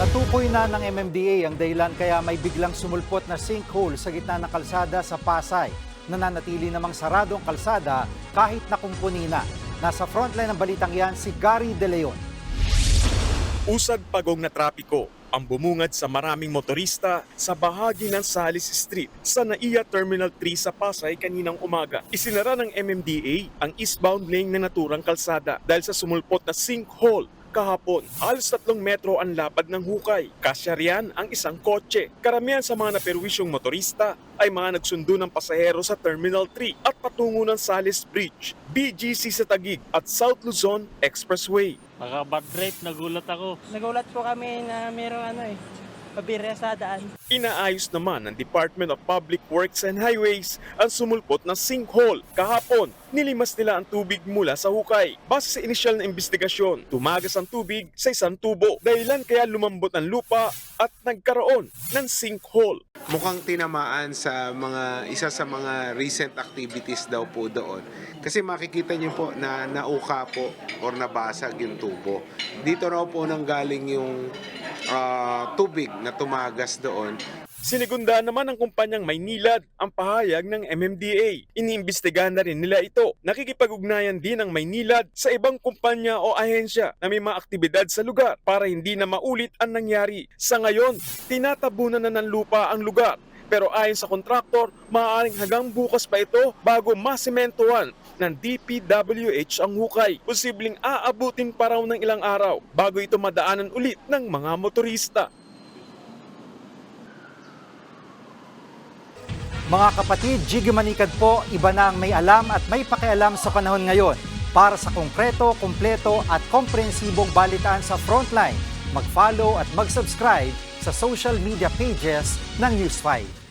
Natukoy na ng MMDA ang dahilan kaya may biglang sumulpot na sinkhole sa gitna ng kalsada sa Pasay. Nananatili namang sarado ang kalsada kahit nakumpuni na. Nasa frontline ng balitang yan si Gary De Leon. Usad pagong na trapiko ang bumungad sa maraming motorista sa bahagi ng Salis Street sa NAIA Terminal 3 sa Pasay kaninang umaga. Isinara ng MMDA ang eastbound lane ng naturang kalsada dahil sa sumulpot na sinkhole kahapon. Halos 3 metro ang lapad ng hukay. Kasya riyan ang isang kotse. Karamihan sa mga naperwisyong motorista ay mga nagsundo ng pasahero sa Terminal 3 at patungo ng Salis Bridge, BGC sa Taguig at South Luzon Expressway. Bad trip, nagulat ako. Nagulat po kami na mayroong pabirya sa daan. Inaayos naman ng Department of Public Works and Highways ang sumulpot na sinkhole. Kahapon, nilimas nila ang tubig mula sa hukay. Base sa inisyal na investigasyon, tumagas ang tubig sa isang tubo. Dahilan kaya lumambot ang lupa at nagkaroon ng sinkhole. Mukhang tinamaan sa isa sa mga recent activities daw po doon. Kasi makikita niyo po na nauka po or nabasag yung tubo. Dito raw po nanggaling yung tubig na tumagas doon. Sinigundaan naman ng kumpanyang Maynilad ang pahayag ng MMDA. Iniimbestigahan na rin nila ito. Nakikipag-ugnayan din ng Maynilad sa ibang kumpanya o ahensya na may mga aktibidad sa lugar para hindi na maulit ang nangyari. Sa ngayon, tinatabunan na ng lupa ang lugar. Pero ayon sa kontraktor, maaaring hanggang bukas pa ito bago masimentuhan ng DPWH ang hukay. Posibleng aabutin pa raw ng ilang araw bago ito madaanan ulit ng mga motorista. Mga kapatid, Jiggy Manikad po, iba na ang may alam at may pakialam sa panahon ngayon. Para sa konkreto, kumpleto at komprehensibong balitaan sa Frontline, mag-follow at mag-subscribe sa social media pages ng News 5.